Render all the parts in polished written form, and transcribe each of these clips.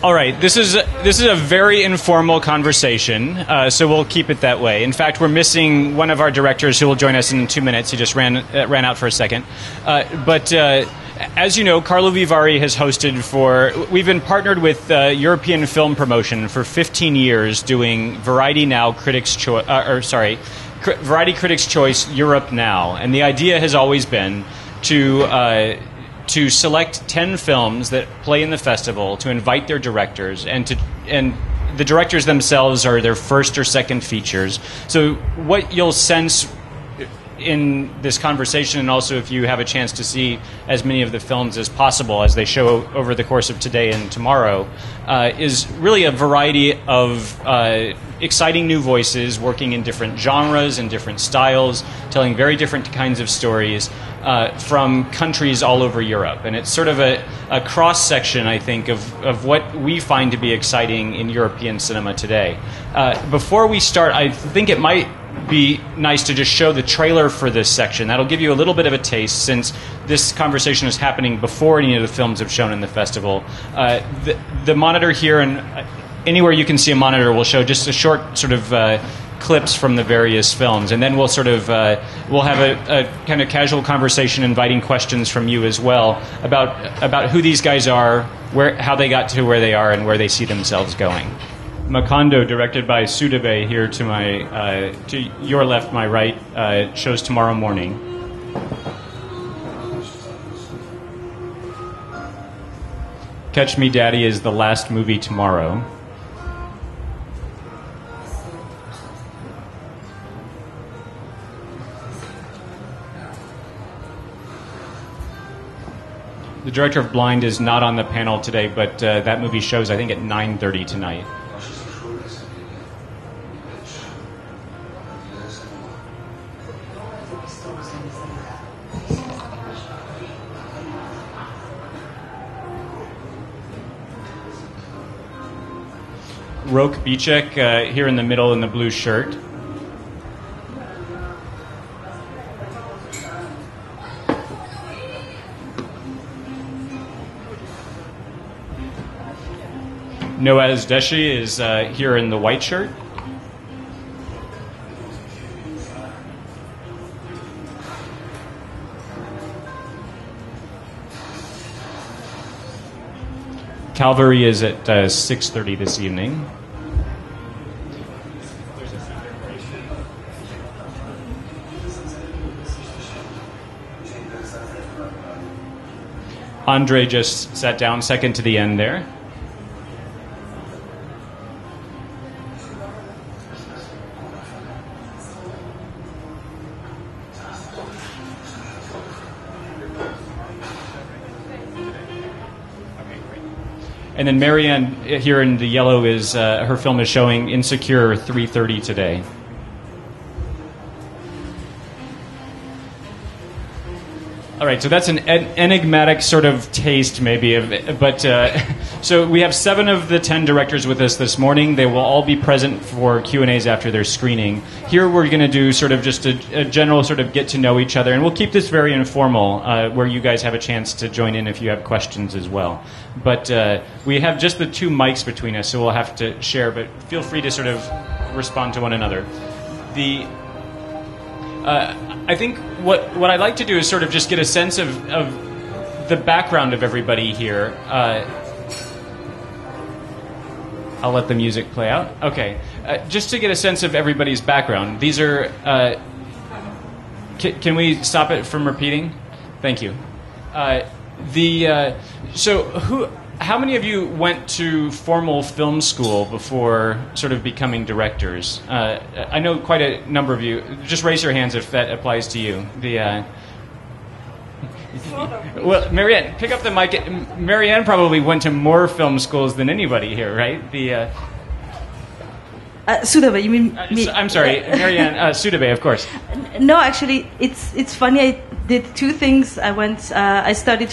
All right, this is a very informal conversation, so we'll keep it that way. In fact, we're missing one of our directors who will join us in 2 minutes. He just ran out for a second. But as you know, Carlo Vivari has hosted we've been partnered with European Film Promotion for 15 years doing Variety Now Variety Critics' Choice Europe Now. And the idea has always been to select 10 films that play in the festival, to invite their directors, and the directors themselves are their first or second features. So what you'll sense in this conversation, and also if you have a chance to see as many of the films as possible as they show over the course of today and tomorrow, is really a variety of exciting new voices working in different genres and different styles, telling very different kinds of stories from countries all over Europe. And it's sort of a cross-section, I think, of what we find to be exciting in European cinema today. Before we start, I think it might be nice to just show the trailer for this section. That'll give you a little bit of a taste, since this conversation is happening before any of the films have shown in the festival. The monitor here, and anywhere you can see a monitor, will show just a short sort of clips from the various films, and then we'll sort of we'll have a kind of casual conversation, inviting questions from you as well about who these guys are, how they got to where they are, and where they see themselves going. Macondo, directed by Soudabeh, here to your left, my right, shows tomorrow morning. Catch Me Daddy is the last movie tomorrow. The director of Blind is not on the panel today, but that movie shows, I think, at 9:30 tonight. Roke Bicek, here in the middle in the blue shirt. Noaz Deshi is here in the white shirt. Calvary is at 6:30 this evening. Andre just sat down second to the end there. And then Marianne, here in the yellow, is her film is showing Insecure 3:30 today. All right, so that's an enigmatic sort of taste, maybe, but so we have 7 of the 10 directors with us this morning. They will all be present for Q&As after their screening. Here we're going to do sort of just a general sort of get to know each other, and we'll keep this very informal, where you guys have a chance to join in if you have questions as well. But we have just the 2 mics between us, so we'll have to share, but feel free to sort of respond to one another. I think what I'd like to do is sort of just get a sense of the background of everybody here. I'll let the music play out. Okay. Just to get a sense of everybody's background. These are... can we stop it from repeating? Thank you. How many of you went to formal film school before sort of becoming directors? I know quite a number of you. Just raise your hands if that applies to you. Well, Marianne, pick up the mic. Marianne probably went to more film schools than anybody here, right? Soudabeh, you mean me? I'm sorry, Marianne, Soudabeh, of course. No, actually, it's funny. I did 2 things. I studied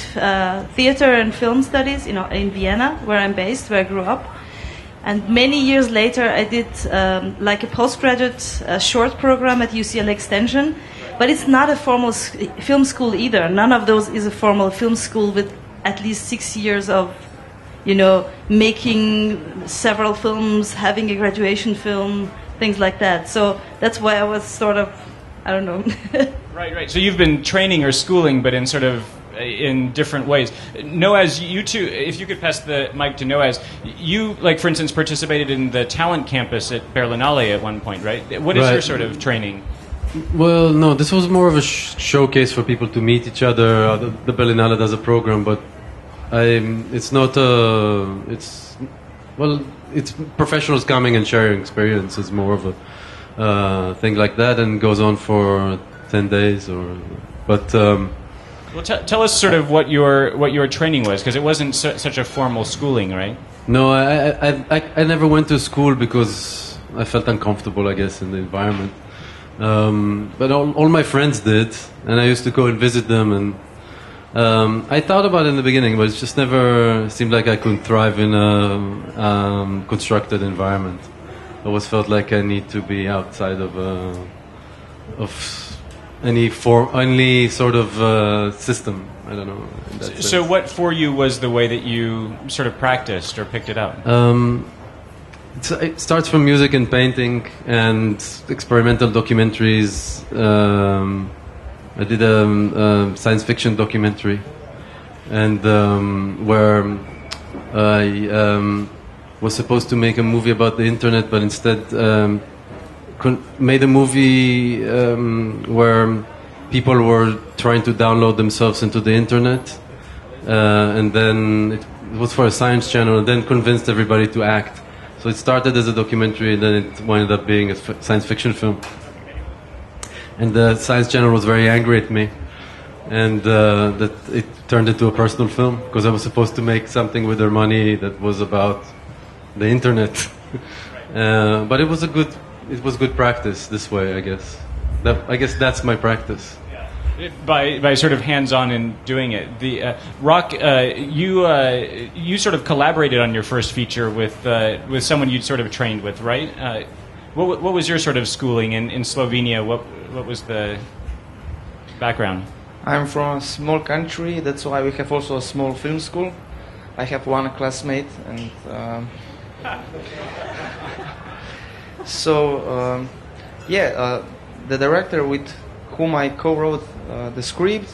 theater and film studies, in Vienna, where I'm based, where I grew up. And many years later, I did like a postgraduate short program at UCLA Extension. But it's not a formal film school either. None of those is a formal film school with at least 6 years of making several films, having a graduation film, things like that. So that's why I was sort of, I don't know. Right. So you've been training or schooling, but in sort of in different ways. Noaz, you too, if you could pass the mic to Noaz, you, like, for instance, participated in the talent campus at Berlinale at one point, right? What is your sort of training? Well, no, this was more of a showcase for people to meet each other. The Berlinale does a program, but it's not it's professionals coming and sharing experience. It's more of a thing like that, and goes on for 10 days Well, tell us sort of what your training was, because it wasn't such a formal schooling, right? No, I never went to school because I felt uncomfortable, I guess, in the environment. But all my friends did, and I used to go and visit them. And I thought about it in the beginning, but it just never seemed like I could thrive in a constructed environment. I always felt like I need to be outside of any sort of system. I don't know. So what for you was the way that you sort of practiced or picked it up? It starts from music and painting and experimental documentaries. I did a science fiction documentary, and where I was supposed to make a movie about the internet, but instead made a movie where people were trying to download themselves into the internet, and then it was for a science channel, and then convinced everybody to act. So it started as a documentary, and then it wound up being a science fiction film. And the science channel was very angry at me, and that it turned into a personal film, because I was supposed to make something with their money that was about the internet. But it was good practice this way, I guess. I guess that's my practice. By sort of hands-on in doing it. The Rock, you sort of collaborated on your first feature with someone you'd sort of trained with, right? What was your sort of schooling in Slovenia? What was the background? I'm from a small country. That's why we have also a small film school. I have one classmate, and the director with whom I co-wrote the script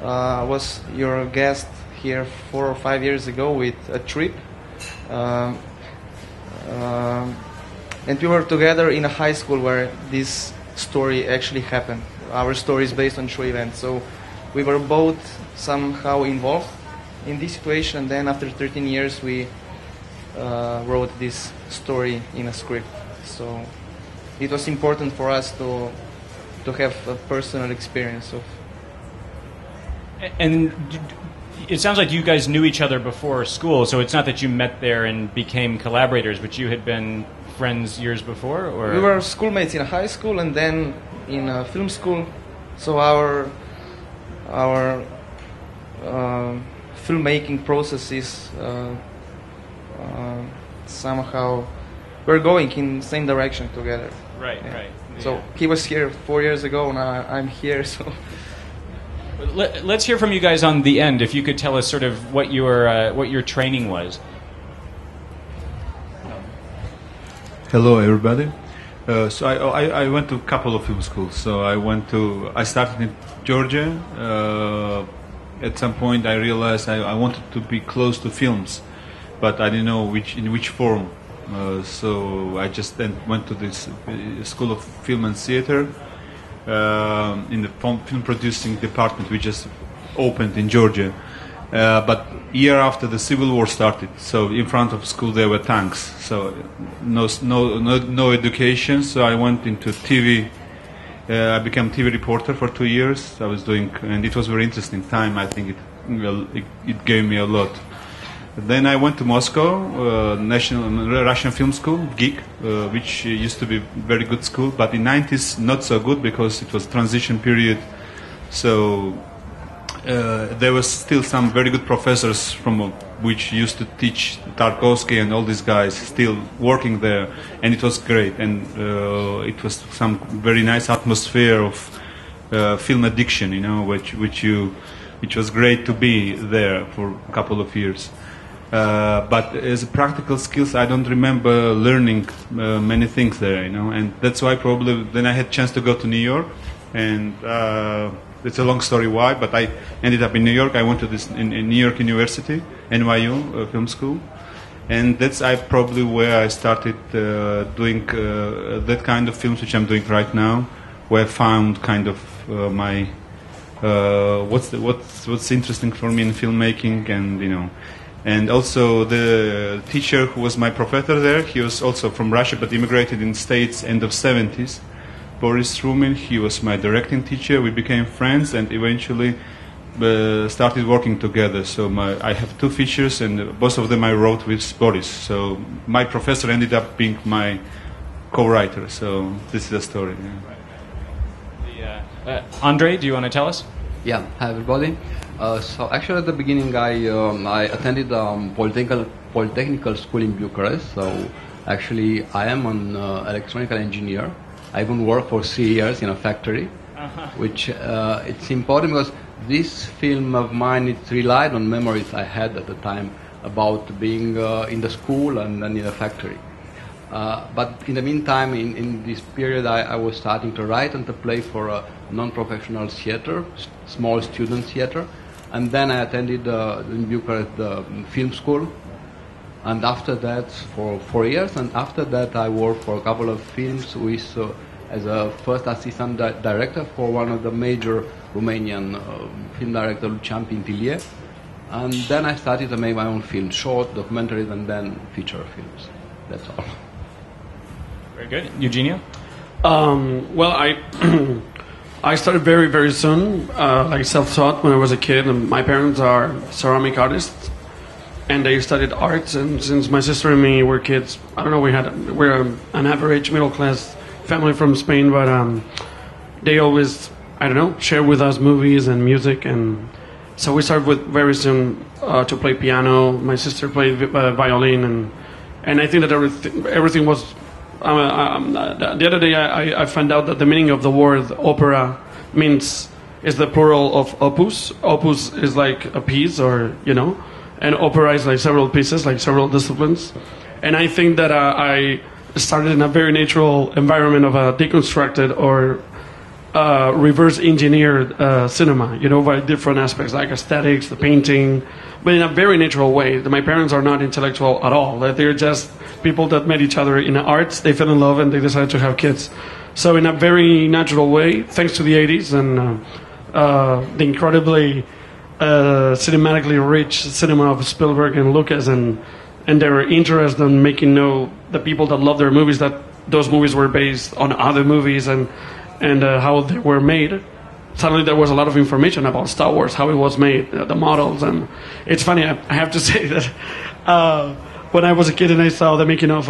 was your guest here 4 or 5 years ago with a trip, and we were together in a high school where this story actually happened. Our story is based on true events, so we were both somehow involved in this situation, and then after 13 years we wrote this story in a script. So it was important for us to have a personal experience of. And it sounds like you guys knew each other before school, so it's not that you met there and became collaborators, but you had been friends years before, or? We were schoolmates in high school and then in film school, so our filmmaking process is somehow we're going in the same direction together. Right. So he was here 4 years ago, now I'm here, so. Let's hear from you guys on the end. If you could tell us sort of what your training was. Hello, everybody. So I went to a couple of film schools. So I started in Georgia. At some point, I realized I wanted to be close to films, but I didn't know in which form. So I just then went to this School of Film and Theater in the film producing department, which just opened in Georgia. But year after the Civil War started, so in front of school there were tanks. So no education. So I went into TV. I became TV reporter for 2 years. I was doing, and it was a very interesting time. I think it gave me a lot. Then I went to Moscow, National Russian Film School, GIG, which used to be very good school, but in 90s not so good because it was transition period. So there was still some very good professors from which used to teach Tarkovsky and all these guys still working there, and it was great. And it was some very nice atmosphere of film addiction, which was great to be there for a couple of years. But as practical skills, I don't remember learning many things there, and that's why probably then I had chance to go to New York, and it's a long story why, but I ended up in New York. I went to this in New York University, NYU film school, and that's probably where I started doing that kind of films which I'm doing right now, where I found kind of my what's interesting for me in filmmaking, and and also the teacher who was my professor there, he was also from Russia but immigrated in the States end of 70s. Boris Rumin, he was my directing teacher. We became friends and eventually started working together. So I have two features and both of them I wrote with Boris. So my professor ended up being my co-writer. So this is the story. Yeah. Andre, do you want to tell us? Yeah, hi everybody. So actually at the beginning I attended Polytechnical School in Bucharest. So actually I am an electronical engineer. I even worked for 3 years in a factory, which it's important because this film of mine, it relied on memories I had at the time about being in the school and in the factory. But in the meantime, in this period, I was starting to write and to play for a non-professional theater, small student theater. And then I attended in Bucharest the film school. And after that, for 4 years, and after that I worked for a couple of films as a first assistant director for one of the major Romanian film director, Lucian Pintilie. And then I started to make my own films, short, documentaries, and then feature films. That's all. Very good. Eugenio? Well, I started very, very soon, like self-taught when I was a kid. And my parents are ceramic artists, and they studied arts. And since my sister and me were kids, I don't know, we're an average middle-class family from Spain, but they always, I don't know, share with us movies and music. And so we started with very soon to play piano. My sister played violin, and I think that everything was. The other day I found out that the meaning of the word opera is the plural of opus. Opus is like a piece, or and opera is like several pieces, like several disciplines. And I think that I started in a very natural environment of a deconstructed or reverse engineered cinema, by different aspects like aesthetics, the painting, but in a very natural way. My parents are not intellectual at all. They're just people that met each other in the arts, they fell in love, and they decided to have kids. So in a very natural way, thanks to the 80s and the incredibly cinematically rich cinema of Spielberg and Lucas, and their interest in making know the people that love their movies that those movies were based on other movies and how they were made. Suddenly there was a lot of information about Star Wars, how it was made, the models. And it's funny, I have to say that when I was a kid and I saw the making of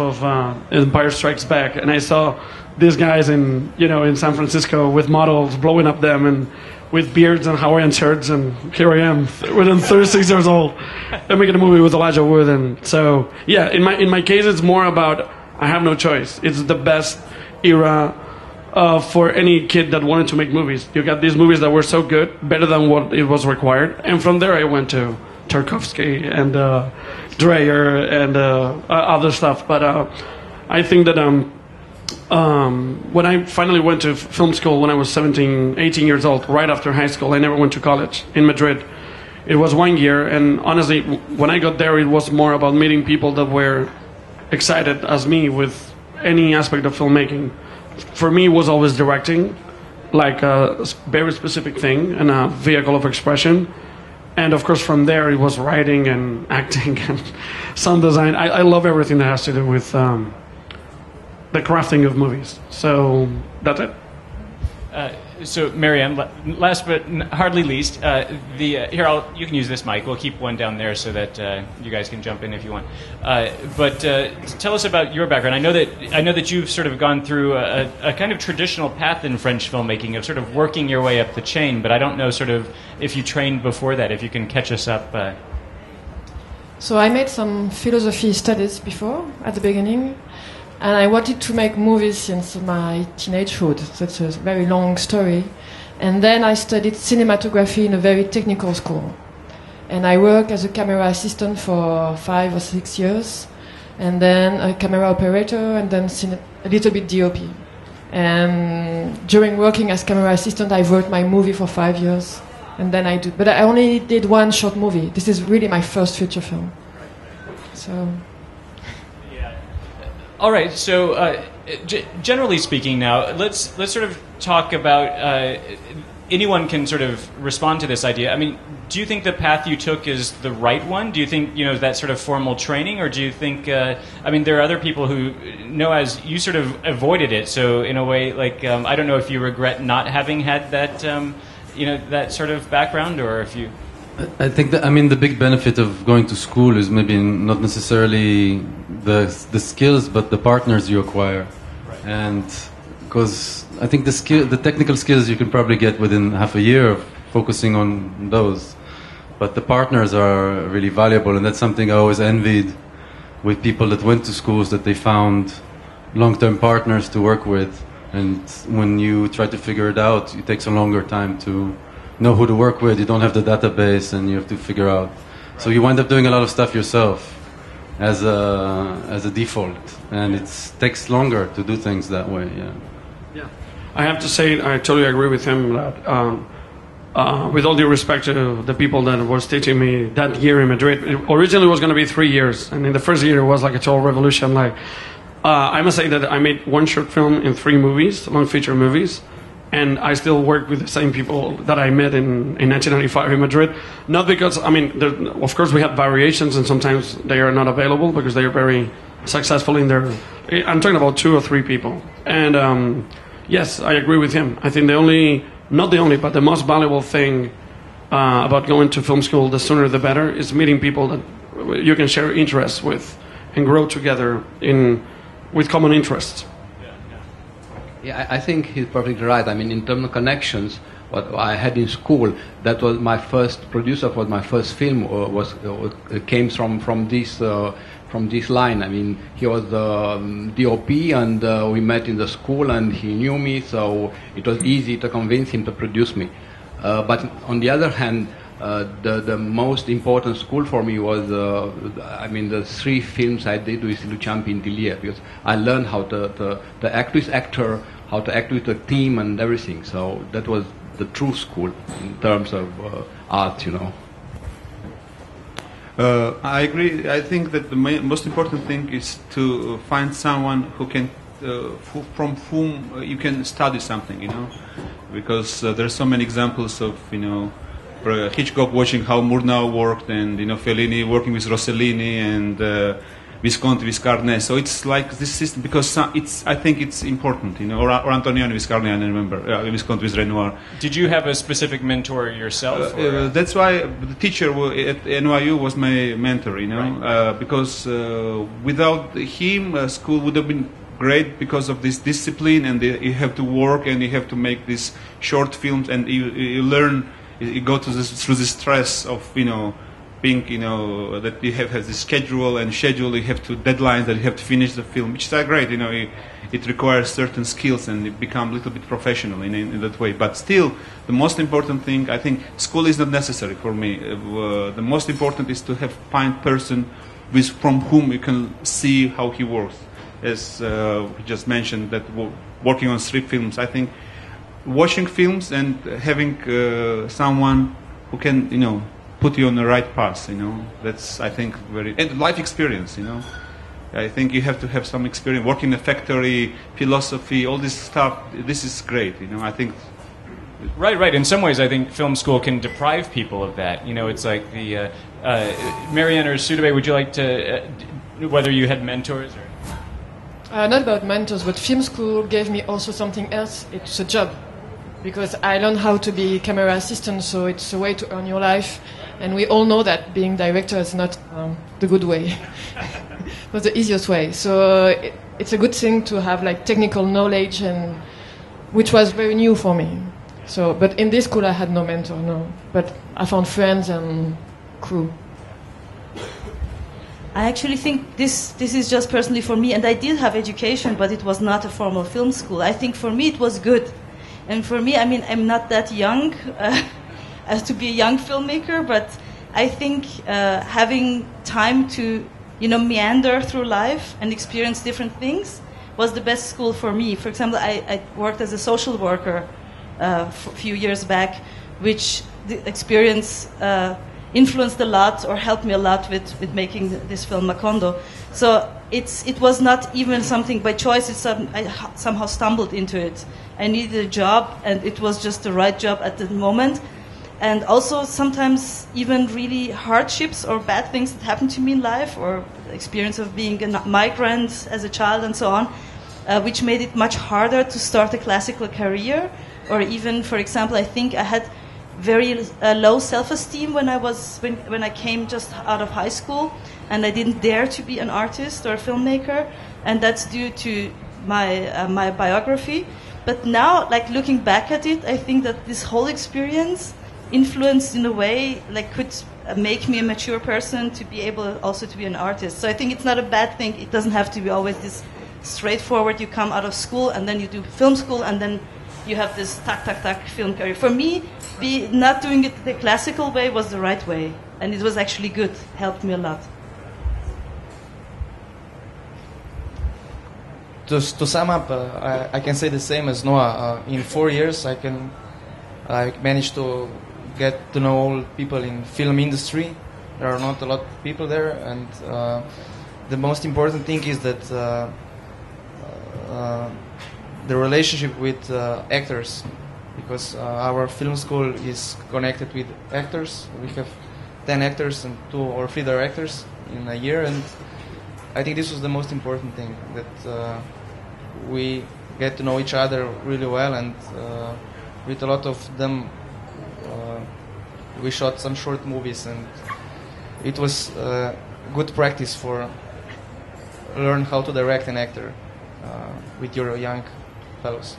Empire Strikes Back, and I saw these guys in San Francisco with models blowing up them and with beards and Hawaiian shirts, and here I am within 36 years old and making a movie with Elijah Wood. And so yeah, in my case it's more about I have no choice. It's the best era for any kid that wanted to make movies. You got these movies that were so good, better than what it was required. And from there I went to Tarkovsky and Dreyer and other stuff. But I think that when I finally went to film school when I was 17, 18 years old, right after high school, I never went to college in Madrid. It was 1 year, and honestly, when I got there, it was more about meeting people that were excited as me with any aspect of filmmaking. For me, it was always directing, like a very specific thing and a vehicle of expression. And of course, from there, it was writing and acting and sound design. I love everything that has to do with the crafting of movies. So that's it. So, Marianne, last but hardly least, here you can use this mic. We'll keep one down there so that you guys can jump in if you want. But tell us about your background. I know that you've sort of gone through a kind of traditional path in French filmmaking of sort of working your way up the chain. But I don't know sort of if you trained before that. If you can catch us up. So I made some philosophy studies before at the beginning. And I wanted to make movies since my teenagehood. So it's a very long story. And then I studied cinematography in a very technical school. And I worked as a camera assistant for 5 or 6 years, and then a camera operator, and then a little bit DOP. And during working as camera assistant, I wrote my movie for 5 years, and then but I only did one short movie. This is really my first feature film. So. All right. So, generally speaking, now let's sort of talk about. Anyone can sort of respond to this idea. I mean, do you think the path you took is the right one? Do you think that sort of formal training, or do you think? I mean, there are other people who know as you sort of avoided it. So in a way, like I don't know if you regret not having had that, that sort of background, or if you. I think that the big benefit of going to school is maybe not necessarily the skills, but the partners you acquire, and because I think the technical skills you can probably get within half a year of focusing on those, but the partners are really valuable, and that's something I always envied with people that went to schools, that they found long-term partners to work with, and when you try to figure it out, it takes a longer time to know who to work with. You don't have the database, and you have to figure out. So you wind up doing a lot of stuff yourself as a default, and it takes longer to do things that way. Yeah, I have to say I totally agree with him that with all due respect to the people that was teaching me that year in Madrid, it originally was going to be 3 years, and in the first year it was like a total revolution. Like I must say that I made one short film in 3 movies, long feature movies, and I still work with the same people that I met in 1995 in Madrid. Not because, of course we have variations, and sometimes they are not available because they are very successful in their... I'm talking about 2 or 3 people. And yes, I agree with him. I think not the only, but the most valuable thing about going to film school, the sooner the better, is meeting people that you can share interests with and grow together with common interests. Yeah, I think he's perfectly right. I mean, in terms of connections, what I had in school, that was my first producer for my first film. Came from this line. I mean, he was the DOP, and we met in the school, and he knew me, so it was easy to convince him to produce me. But on the other hand, the most important school for me was, the 3 films I did with Lucian Pintillier, because I learned how to act with actor, how to act with a team and everything. So that was the true school in terms of art, I agree. I think that the most important thing is to find someone who can, from whom you can study something, because there's so many examples of, Hitchcock watching how Murnau worked, and Fellini working with Rossellini, and Visconti with Carnet. So it's like this system, because I think it's important, or Antonioni with Carnet. I remember Visconti with Renoir. Did you have a specific mentor yourself? That's why the teacher at NYU was my mentor, Right. Because without him, school would have been great because of this discipline, and you have to work, and you have to make these short films, and you learn. You go through the stress of being that you have this schedule, you have to deadlines that you have to finish the film, which is great. It requires certain skills, and you become a little bit professional in that way. But still, the most important thing, I think, school is not necessary for me. The most important is to find person from whom you can see how he works. As we just mentioned, that working on 3 films, I think. Watching films and having someone who can, put you on the right path, that's, I think, and life experience, I think you have to have some experience, work in a factory, philosophy, all this stuff. This is great, I think. Right. In some ways, I think film school can deprive people of that. It's like the Marianne or Soudabeh, would you like to, whether you had mentors or? Not about mentors, but film school gave me also something else. It's a job. Because I learned how to be camera assistant, so it's a way to earn your life. And we all know that being director is not the good way, not the easiest way. So it's a good thing to have like technical knowledge, and which was very new for me. So, but in this school I had no mentor, no. But I found friends and crew. I actually think this is just personally for me, and I did have education, but it was not a formal film school. I think for me it was good. And for me, I'm not that young as to be a young filmmaker, but I think having time to, meander through life and experience different things was the best school for me. For example, I worked as a social worker a few years back, which the experience influenced a lot or helped me a lot with making this film Macondo. So it was not even something by choice. I somehow stumbled into it. I needed a job, and it was just the right job at the moment. And also sometimes even really hardships or bad things that happened to me in life, or the experience of being a migrant as a child and so on, which made it much harder to start a classical career. Or even, for example, I think I had very low self-esteem when I came just out of high school, and I didn't dare to be an artist or a filmmaker, and that's due to my biography. But now, looking back at it, I think that this whole experience influenced in a way could make me a mature person to be able also to be an artist. So I think it's not a bad thing. It doesn't have to be always this straightforward. You come out of school and then you do film school and then you have this tac film career. For me, not doing it the classical way was the right way, and it was actually good. Helped me a lot. To sum up, I can say the same as Noah. In 4 years, I managed to get to know all people in film industry. There are not a lot of people there, and the most important thing is that the relationship with actors, because our film school is connected with actors. We have 10 actors and 2 or 3 directors in a year, and I think this was the most important thing, that we get to know each other really well, and with a lot of them we shot some short movies, and it was good practice for learn how to direct an actor with your young fellows.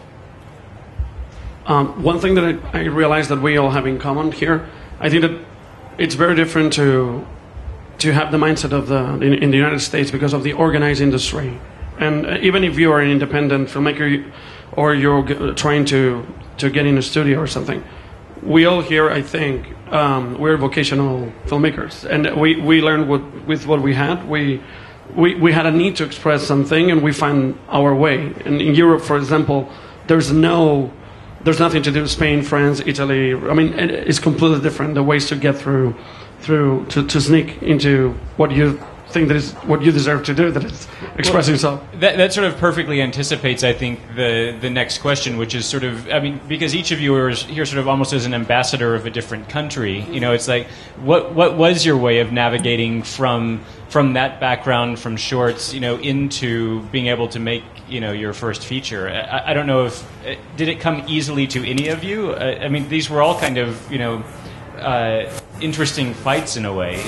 One thing that I realized that we all have in common here, I think that it's very different to have the mindset of in the United States because of the organized industry. And even if you are an independent filmmaker or you're trying to get in a studio or something, we all here, I think, we're vocational filmmakers, and we learned with what we had. We had a need to express something, and we find our way. And in Europe, for example, there's nothing to do. Spain, France, Italy. I mean, it's completely different. The ways to get through to sneak into what you think that is what you deserve to do, that is expressing yourself. That sort of perfectly anticipates, I think, the next question, which is sort of, I mean, because each of you are here sort of almost as an ambassador of a different country. It's like, what was your way of navigating from that background, from shorts, into being able to make, your first feature? I don't know if, did it come easily to any of you? I mean, these were all kind of, interesting fights in a way,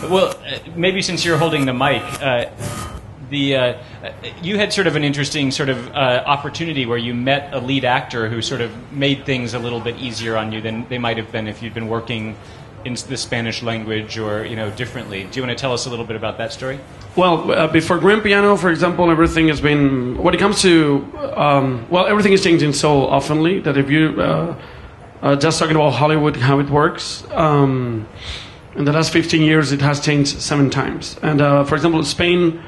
Well, maybe since you're holding the mic, you had sort of an interesting sort of opportunity where you met a lead actor who sort of made things a little bit easier on you than they might have been if you'd been working in the Spanish language or differently. Do you want to tell us a little bit about that story? Well, before Grand Piano, for example, everything has been, when it comes to, everything is changing so oftenly that if you just talking about Hollywood, how it works. In the last 15 years, it has changed 7 times. And for example, Spain,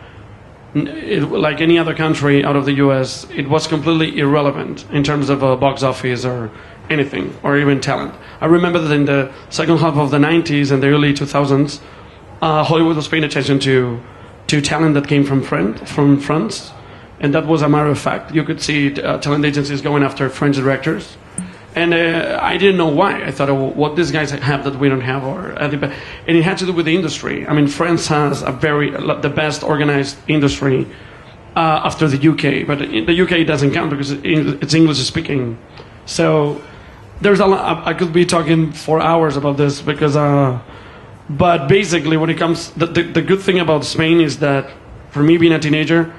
like any other country out of the U.S., it was completely irrelevant in terms of box office or anything, or even talent. I remember that in the second half of the 90s and the early 2000s, Hollywood was paying attention to talent that came from France, and that was a matter of fact. You could see talent agencies going after French directors. And I didn't know why. I thought, what these guys have that we don't have, and it had to do with the industry. I mean, France has the best organized industry after the UK, but in the UK it doesn't count because it's English speaking. So there's a lot. I could be talking for hours about this because, but basically, when it comes, the good thing about Spain is that for me being a teenager,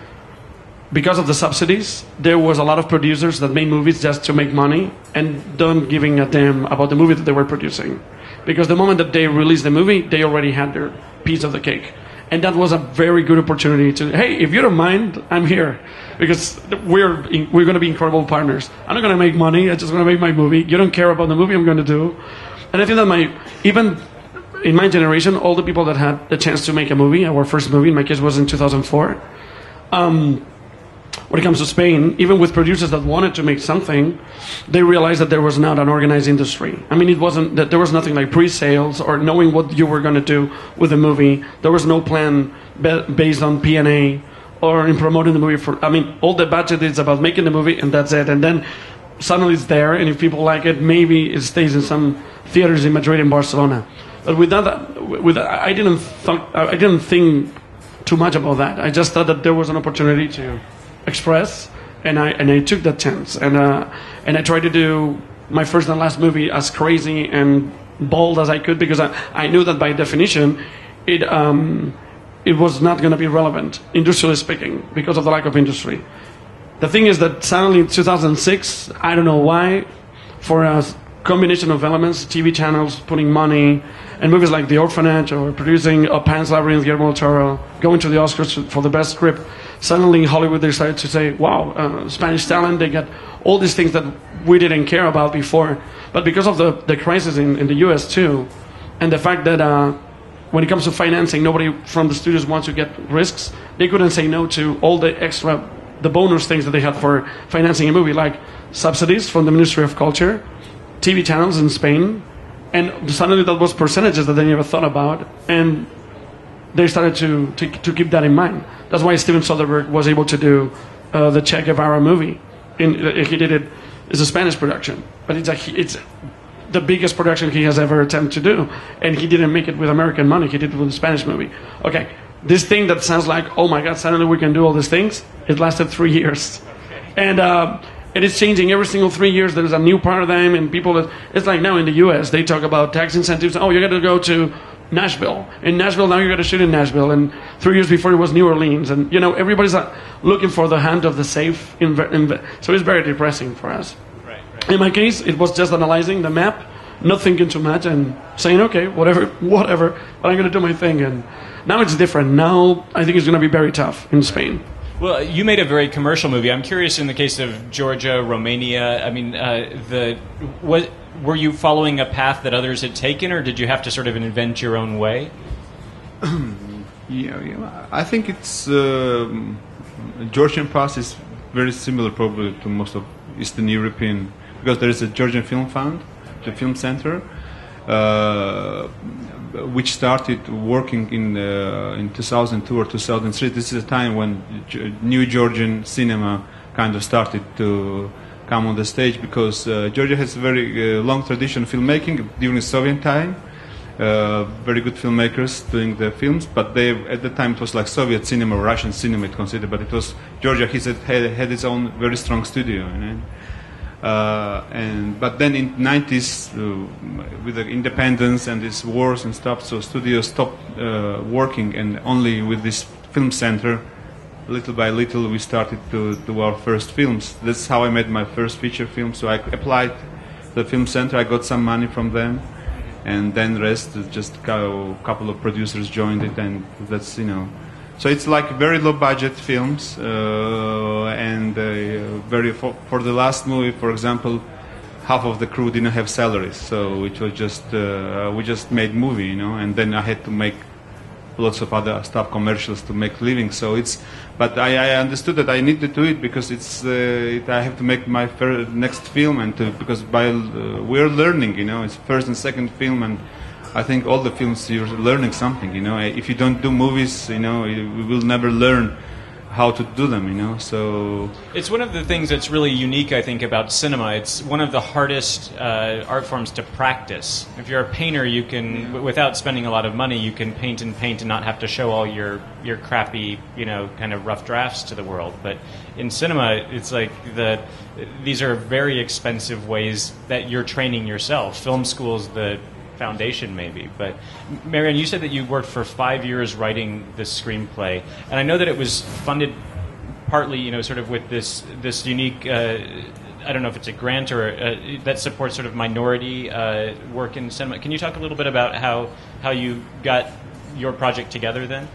because of the subsidies, there was a lot of producers that made movies just to make money and don't giving a damn about the movie that they were producing. Because the moment that they released the movie, they already had their piece of the cake. And that was a very good opportunity to, hey, if you don't mind, I'm here. Because we're going to be incredible partners. I'm not going to make money, I'm just going to make my movie. You don't care about the movie I'm going to do. And I think that even in my generation, all the people that had the chance to make a movie, our first movie in my case was in 2004. When it comes to Spain, even with producers that wanted to make something, they realized that there was not an organized industry. I mean, it wasn't that there was nothing like pre-sales or knowing what you were going to do with the movie. There was no plan based on P&A or in promoting the movie. All the budget is about making the movie and that's it. And then suddenly it's there, and if people like it, maybe it stays in some theaters in Madrid and Barcelona. But with that, I didn't think too much about that. I just thought that there was an opportunity to express, and I took that chance, and I tried to do my first and last movie as crazy and bold as I could, because I knew that by definition it was not going to be relevant, industrially speaking, because of the lack of industry. The thing is that suddenly in 2006, I don't know why, for a combination of elements, TV channels putting money, and movies like The Orphanage or producing Pan's Labyrinth, Guillermo del Toro, going to the Oscars for the best script, suddenly Hollywood decided to say, wow, Spanish talent, they got all these things that we didn't care about before. But because of the crisis in the US too, and the fact that when it comes to financing, nobody from the studios wants to get risks, they couldn't say no to all the bonus things that they had for financing a movie, like subsidies from the Ministry of Culture, TV channels in Spain, and suddenly that was percentages that they never thought about, and they started to keep that in mind. That's why Steven Soderbergh was able to do the Che Guevara movie. He did it. It's a Spanish production, but it's the biggest production he has ever attempted to do, and he didn't make it with American money. He did it with a Spanish movie. Okay, this thing that sounds like, oh my God, suddenly we can do all these things. It lasted 3 years, and it's changing every single 3 years. There's a new paradigm, and it's like now in the U.S. they talk about tax incentives. Oh, you got to go to Nashville. In Nashville, now you got to shoot in Nashville. And 3 years before it was New Orleans. And, everybody's looking for the hand of the safe. So it's very depressing for us. Right. In my case, it was just analyzing the map, not thinking too much, and saying, okay, whatever, but I'm going to do my thing. And now it's different. Now I think it's going to be very tough in Spain. Well, you made a very commercial movie. I'm curious, in the case of Georgia, Romania, were you following a path that others had taken, or did you have to sort of invent your own way? Yeah, I think it's Georgian path is very similar probably to most of Eastern European, because there is a Georgian Film Fund, the Film Center, which started working in 2002 or 2003. This is a time when new Georgian cinema kind of started to come on the stage, because Georgia has a very long tradition of filmmaking during the Soviet time. Very good filmmakers doing the films, but at the time it was like Soviet cinema, Russian cinema it considered, but it was Georgia. Had its own very strong studio, but then in the 90s, with the independence and these wars and stuff, so studios stopped working, and only with this film center, little by little, we started to do our first films. That's how I made my first feature film. So I applied to the film center, I got some money from them, and then the rest, just a couple of producers joined it, and that's, So it's like very low budget films, and for the last movie, for example, half of the crew didn't have salaries, so it was just we just made movie, and then I had to make lots of other stuff, commercials, to make living. So but I understood that I need to do it because I have to make my next film, and because we're learning, it's first and second film, and I think all the films you're learning something, If you don't do movies, we will never learn how to do them, So it's one of the things that's really unique, I think, about cinema. It's one of the hardest art forms to practice. If you're a painter, you can, without spending a lot of money, you can paint and not have to show all your crappy, kind of rough drafts to the world. But in cinema, it's like these are very expensive ways that you're training yourself. Film school's the foundation, maybe. But Marianne, you said that you worked for 5 years writing this screenplay, and I know that it was funded partly, sort of with this unique. I don't know if it's a grant or that supports sort of minority work in cinema. Can you talk a little bit about how you got your project together then?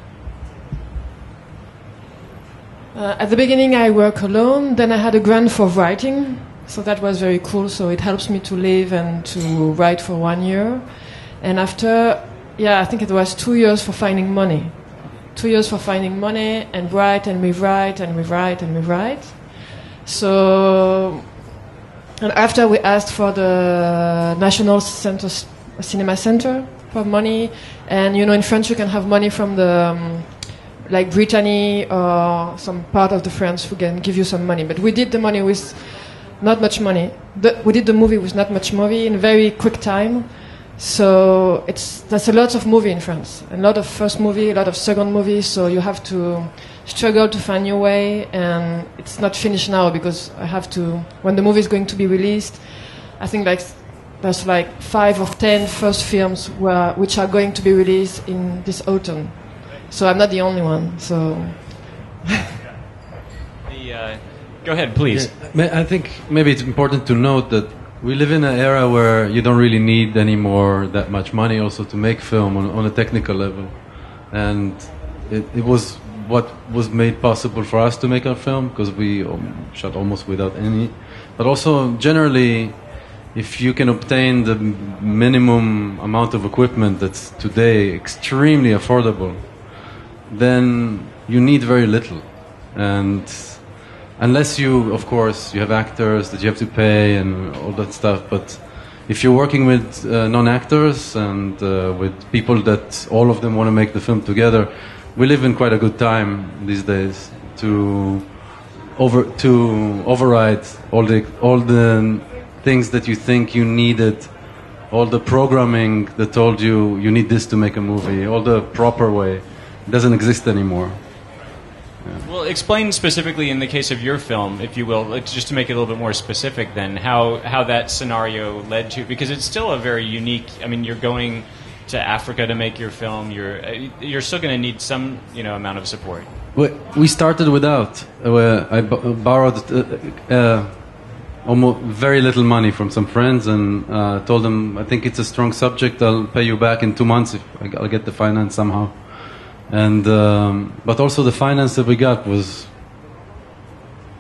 At the beginning, I work alone. Then I had a grant for writing. So that was very cool. So it helps me to live and to write for 1 year. And after, yeah, I think it was 2 years for finding money. 2 years for finding money and write and rewrite and rewrite and rewrite. So, and after we asked for the National Cinema Center for money, and in France you can have money from the like Brittany or some part of the France who can give you some money. But we did the money with not much money. We did the movie with not much money in very quick time. So there's a lot of movie in France, a lot of first movie, a lot of second movie. So you have to struggle to find your way, and it's not finished now because I have to. When the movie is going to be released, I think there's like 5 or 10 first films which are going to be released in this autumn. So I'm not the only one. So. Go ahead, please. Yeah, I think maybe it's important to note that we live in an era where you don't really need anymore that much money also to make film on a technical level. And it was what was made possible for us to make our film, because we shot almost without any. But also, generally, if you can obtain the minimum amount of equipment that's today extremely affordable, then you need very little. And unless you, of course, you have actors that you have to pay and all that stuff. But if you're working with non-actors and with people that all of them want to make the film together, we live in quite a good time these days to override all the things that you think you needed, all the programming that told you you need this to make a movie, all the proper way. It doesn't exist anymore. Yeah. Well, explain specifically in the case of your film, if you will, just to make it a little bit more specific then, how that scenario led to, because it's still a very unique, I mean, you're going to Africa to make your film, you're still going to need some, amount of support. We started without. I borrowed almost very little money from some friends and told them, I think it's a strong subject, I'll pay you back in 2 months if I'll get the finance somehow. And but also the finance that we got was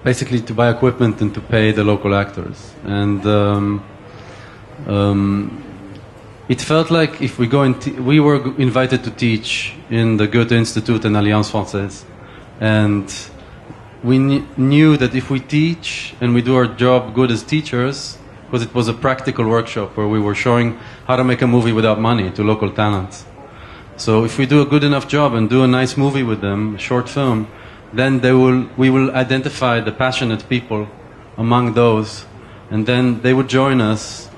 basically to buy equipment and to pay the local actors. And it felt like if we we were invited to teach in the Goethe Institute and Alliance Française, and we knew that if we teach and we do our job good as teachers, because it was a practical workshop where we were showing how to make a movie without money to local talents. So if we do a good enough job and do a nice movie with them, a short film, then we will identify the passionate people among those, and then they would join us,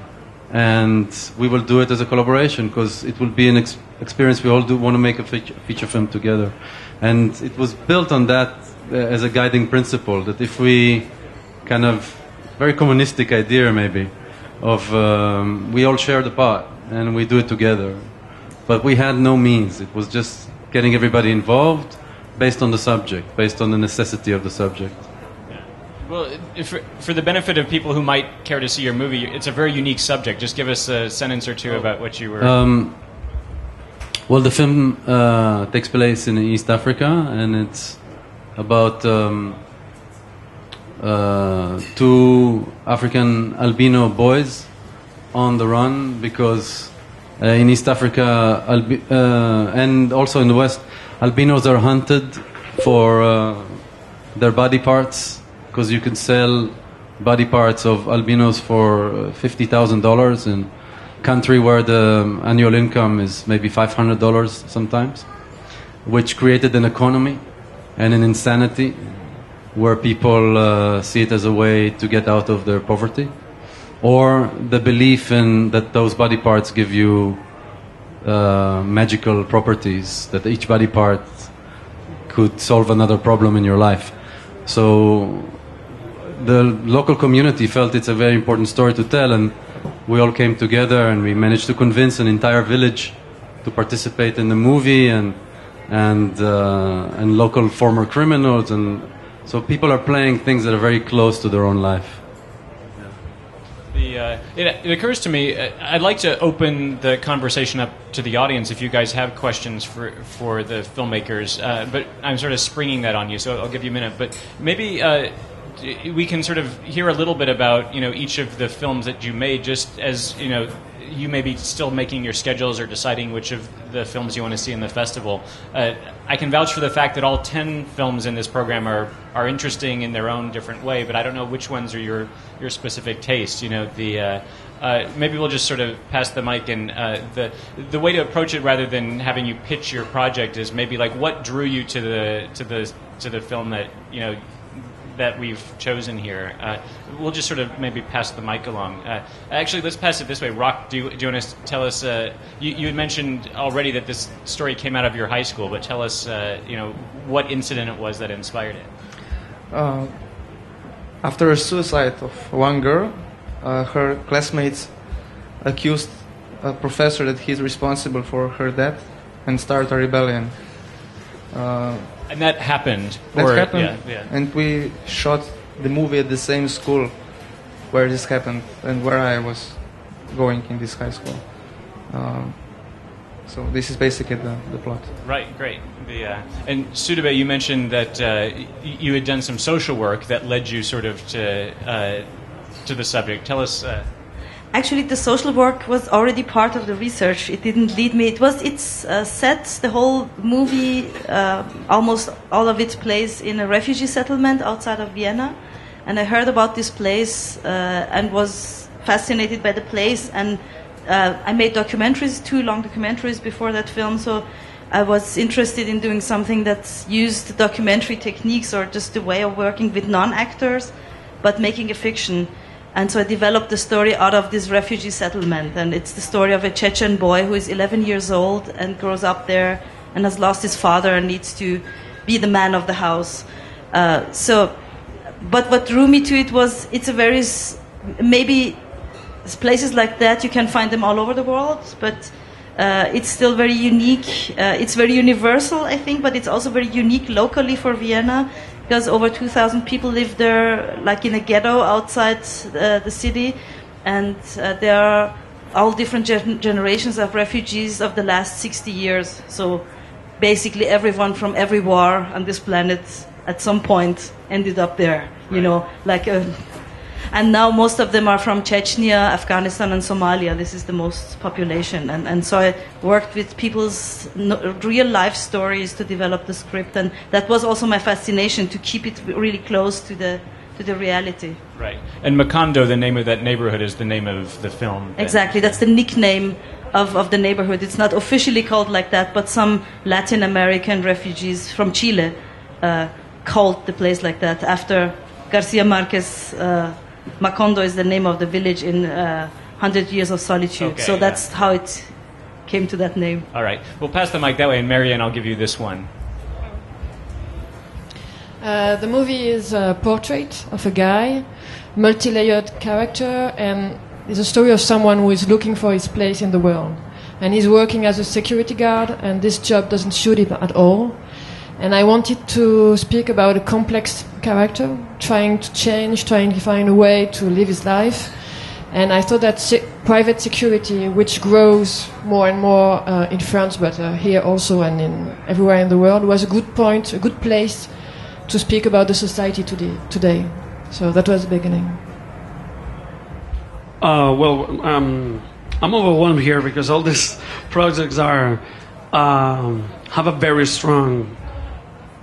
and we will do it as a collaboration, because it will be an experience we all do want to make a feature film together. And it was built on that as a guiding principle, that if we kind of, very communistic idea maybe, of we all share the pot and we do it together. But we had no means. It was just getting everybody involved based on the subject, based on the necessity of the subject. Yeah. Well, for the benefit of people who might care to see your movie, it's a very unique subject. Just give us a sentence or two about what you were... Well, the film takes place in East Africa, and it's about 2 African albino boys on the run because... in East Africa, and also in the West, albinos are hunted for their body parts, because you can sell body parts of albinos for $50,000 in a country where the annual income is maybe $500 sometimes, which created an economy and an insanity where people see it as a way to get out of their poverty. Or the belief in that those body parts give you magical properties, that each body part could solve another problem in your life. So the local community felt it's a very important story to tell, and we all came together and we managed to convince an entire village to participate in the movie, and local former criminals, and so people are playing things that are very close to their own life. It occurs to me, I'd like to open the conversation up to the audience if you guys have questions for the filmmakers, but I'm sort of springing that on you, so I'll give you a minute. But maybe we can sort of hear a little bit about each of the films that you made, just as you may be still making your schedules or deciding which of the films you want to see in the festival. I can vouch for the fact that all 10 films in this program are interesting in their own different way, but I don't know which ones are your specific taste. You know, maybe we'll just sort of pass the mic, and the way to approach it, rather than having you pitch your project, is maybe like what drew you to the film that that we've chosen here. We'll just sort of maybe pass the mic along. Actually, let's pass it this way. Rock, do you want to tell us? You had mentioned already that this story came out of your high school, but tell us, what incident it was that inspired it. After a suicide of one girl, her classmates accused a professor that he's responsible for her death and started a rebellion. And that happened. Yeah. And we shot the movie at the same school where this happened and where I was going in this high school. So this is basically the plot. Right, great. And Sudebe, you mentioned that you had done some social work that led you sort of to the subject. Tell us. Actually, the social work was already part of the research. It didn't lead me. It's set. The whole movie, almost all of it plays in a refugee settlement outside of Vienna, and I heard about this place and was fascinated by the place. And I made documentaries, 2 long documentaries before that film. So I was interested in doing something that used documentary techniques or just the way of working with non-actors, but making a fiction. And so I developed the story out of this refugee settlement. And it's the story of a Chechen boy who is 11 years old and grows up there and has lost his father and needs to be the man of the house. But what drew me to it was, it's a very, maybe places like that, you can find them all over the world, but it's still very unique. It's very universal, I think, but it's also very unique locally for Vienna, because over 2,000 people live there, like in a ghetto outside the city, and there are all different generations of refugees of the last 60 years. So basically everyone from every war on this planet at some point ended up there, and now most of them are from Chechnya, Afghanistan, and Somalia. This is the most population. And so I worked with people's real life stories to develop the script. And that was also my fascination, to keep it really close to the reality. Right. And Macondo, the name of that neighborhood, is the name of the film. Exactly. That's the nickname of the neighborhood. It's not officially called like that, but some Latin American refugees from Chile called the place like that after Garcia Marquez. Macondo is the name of the village in 100 Years of Solitude. Okay, so that's how it came to that name. All right. We'll pass the mic that way, and Marianne, I'll give you this one. The movie is a portrait of a guy, multi-layered character, and it's a story of someone who is looking for his place in the world. And he's working as a security guard, and this job doesn't suit him at all. And I wanted to speak about a complex character, trying to change, trying to find a way to live his life. And I thought that private security, which grows more and more in France, but here also and everywhere in the world, was a good point, a good place to speak about the society today. So that was the beginning. I'm overwhelmed here because all these projects have a very strong